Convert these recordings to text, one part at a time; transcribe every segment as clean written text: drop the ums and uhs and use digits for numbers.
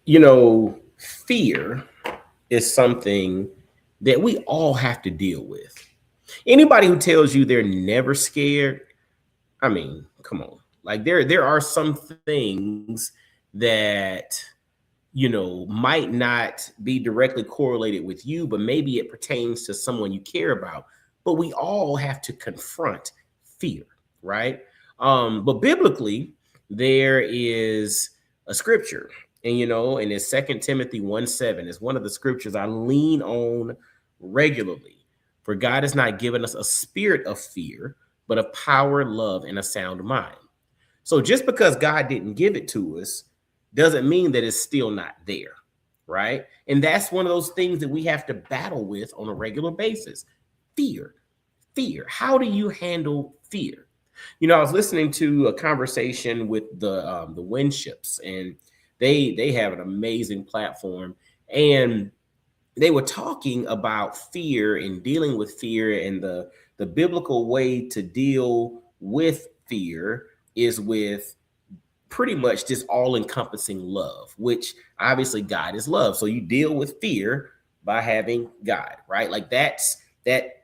Fear is something that we all have to deal with. Anybody who tells you they're never scared, I mean, come on. Like there are some things that might not be directly correlated with you, but maybe it pertains to someone you care about. But we all have to confront fear, right? But biblically, there is a scripture, and it's Second Timothy 1:7. It's one of the scriptures I lean on regularly. For God has not given us a spirit of fear, but of power, love, and a sound mind. So just because God didn't give it to us doesn't mean that it's still not there, right? And that's one of those things that we have to battle with on a regular basis. Fear. Fear. How do you handle fear? I was listening to a conversation with the Winships, and they have an amazing platform, and they were talking about fear and dealing with fear, and the biblical way to deal with fear is with pretty much just all encompassing love, which obviously God is love. So you deal with fear by having God, right? Like that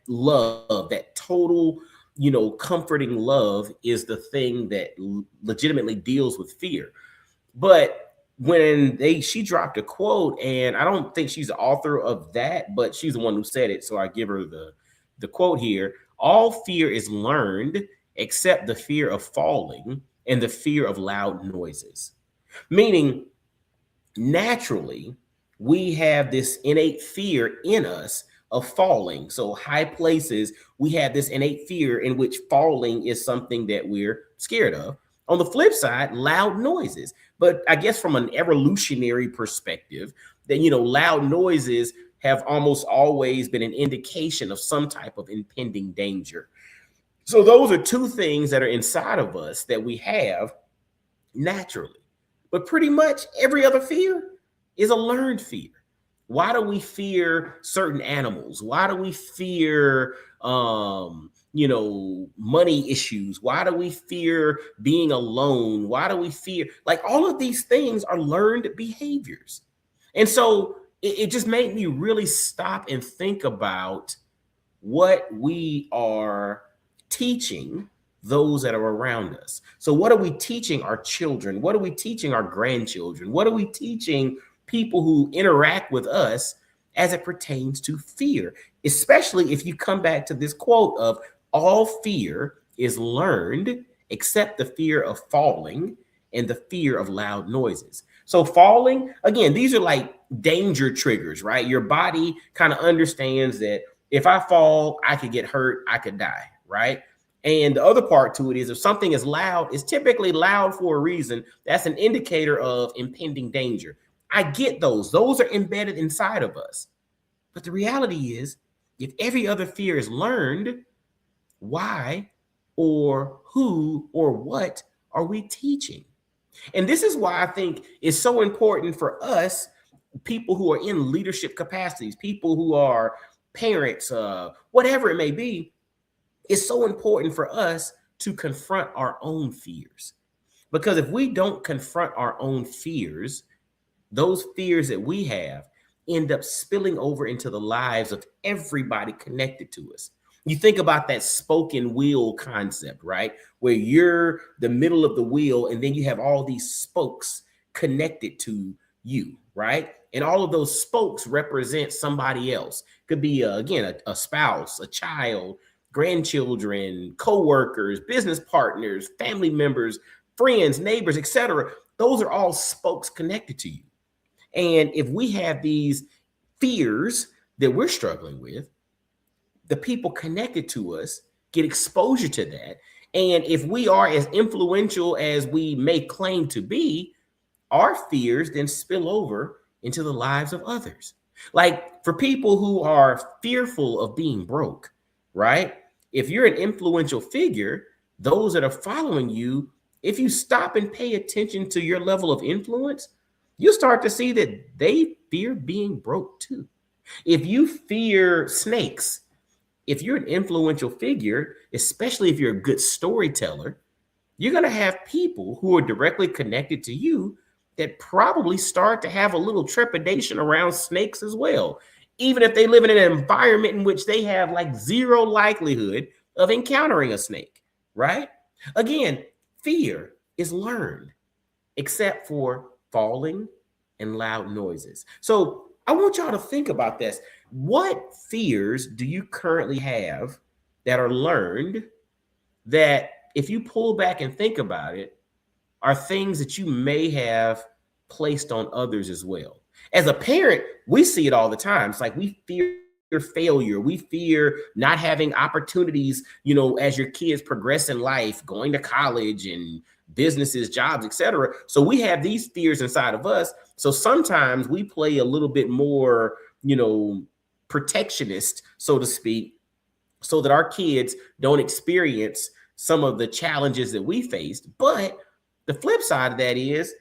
love, that total, comforting love is the thing that legitimately deals with fear. But when she dropped a quote, and I don't think she's the author of that, but she's the one who said it. So I give her the quote here. All fear is learned except the fear of falling and the fear of loud noises. Meaning, naturally, we have this innate fear in us of falling. So high places, we have this innate fear in which falling is something that we're scared of. On the flip side, loud noises. But I guess from an evolutionary perspective, that loud noises have almost always been an indication of some type of impending danger. So those are two things that are inside of us that we have naturally. But pretty much every other fear is a learned fear. Why do we fear certain animals? Why do we fear money issues? Why do we fear being alone? Why do we fear, like, all of these things are learned behaviors? And so it just made me really stop and think about what we are teaching those that are around us. So what are we teaching our children? What are we teaching our grandchildren? What are we teaching people who interact with us as it pertains to fear? Especially if you come back to this quote of all fear is learned except the fear of falling and the fear of loud noises. So falling, again, these are like danger triggers, right? Your body kind of understands that if I fall, I could get hurt, I could die, right? And the other part to it is if something is loud, it's typically loud for a reason. That's an indicator of impending danger. I get those. Those are embedded inside of us. But the reality is, if every other fear is learned, why or who or what are we teaching? And this is why I think it's so important for us, people who are in leadership capacities, people who are parents, whatever it may be. It's so important for us to confront our own fears. Because if we don't confront our own fears, those fears that we have end up spilling over into the lives of everybody connected to us. You think about that spoken wheel concept, right? Where you're the middle of the wheel and then you have all these spokes connected to you, right? And all of those spokes represent somebody else. Could be, again, a spouse, a child, grandchildren, co-workers, business partners, family members, friends, neighbors, etc. Those are all spokes connected to you. And if we have these fears that we're struggling with, the people connected to us get exposure to that. And if we are as influential as we may claim to be, our fears then spill over into the lives of others. Like for people who are fearful of being broke, right? If you're an influential figure, those that are following you, if you stop and pay attention to your level of influence, you start to see that they fear being broke too. If you fear snakes, if you're an influential figure, especially if you're a good storyteller, you're going to have people who are directly connected to you that probably start to have a little trepidation around snakes as well, even if they live in an environment in which they have like zero likelihood of encountering a snake, right? Again, fear is learned, except for falling and loud noises. So I want y'all to think about this. What fears do you currently have that are learned that, if you pull back and think about it, are things that you may have placed on others as well? As a parent, we see it all the time. It's like we fear failure. We fear not having opportunities, as your kids progress in life, going to college and businesses, jobs, etc. So we have these fears inside of us. So sometimes we play a little bit more, protectionist, so to speak, so that our kids don't experience some of the challenges that we faced. But the flip side of that is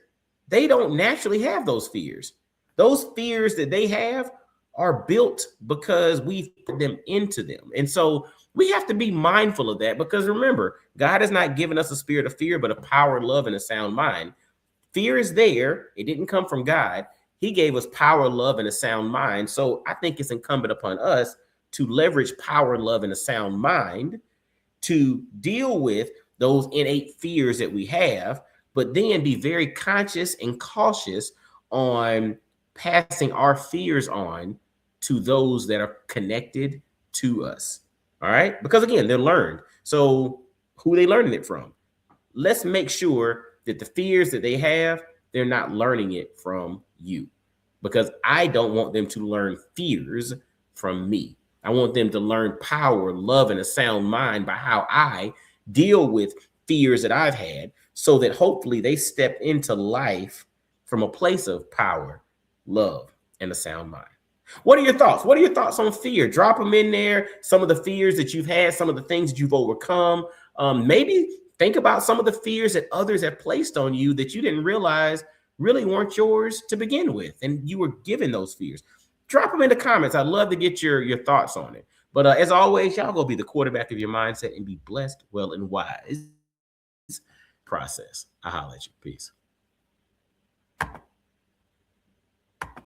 they don't naturally have those fears. Those fears that they have are built because we've put them into them. And so we have to be mindful of that, because remember, God has not given us a spirit of fear, but a power, love, and a sound mind. Fear is there. It didn't come from God. He gave us power, love, and a sound mind. So I think it's incumbent upon us to leverage power, love, and a sound mind to deal with those innate fears that we have, but then be very conscious and cautious on passing our fears on to those that are connected to us. All right. Because again, they're learned. So who are they learning it from? Let's make sure that the fears that they have, they're not learning it from you, because I don't want them to learn fears from me. I want them to learn power, love, and a sound mind by how I deal with fears that I've had, so that hopefully they step into life from a place of power, love, and a sound mind. What are your thoughts? What are your thoughts on fear? Drop them in there. Some of the fears that you've had, some of the things that you've overcome. Maybe think about some of the fears that others have placed on you that you didn't realize really weren't yours to begin with, and you were given those fears. Drop them in the comments. I'd love to get your thoughts on it. But as always, y'all go be the quarterback of your mindset and be blessed, well, and wise process. I'll holler at you. Peace.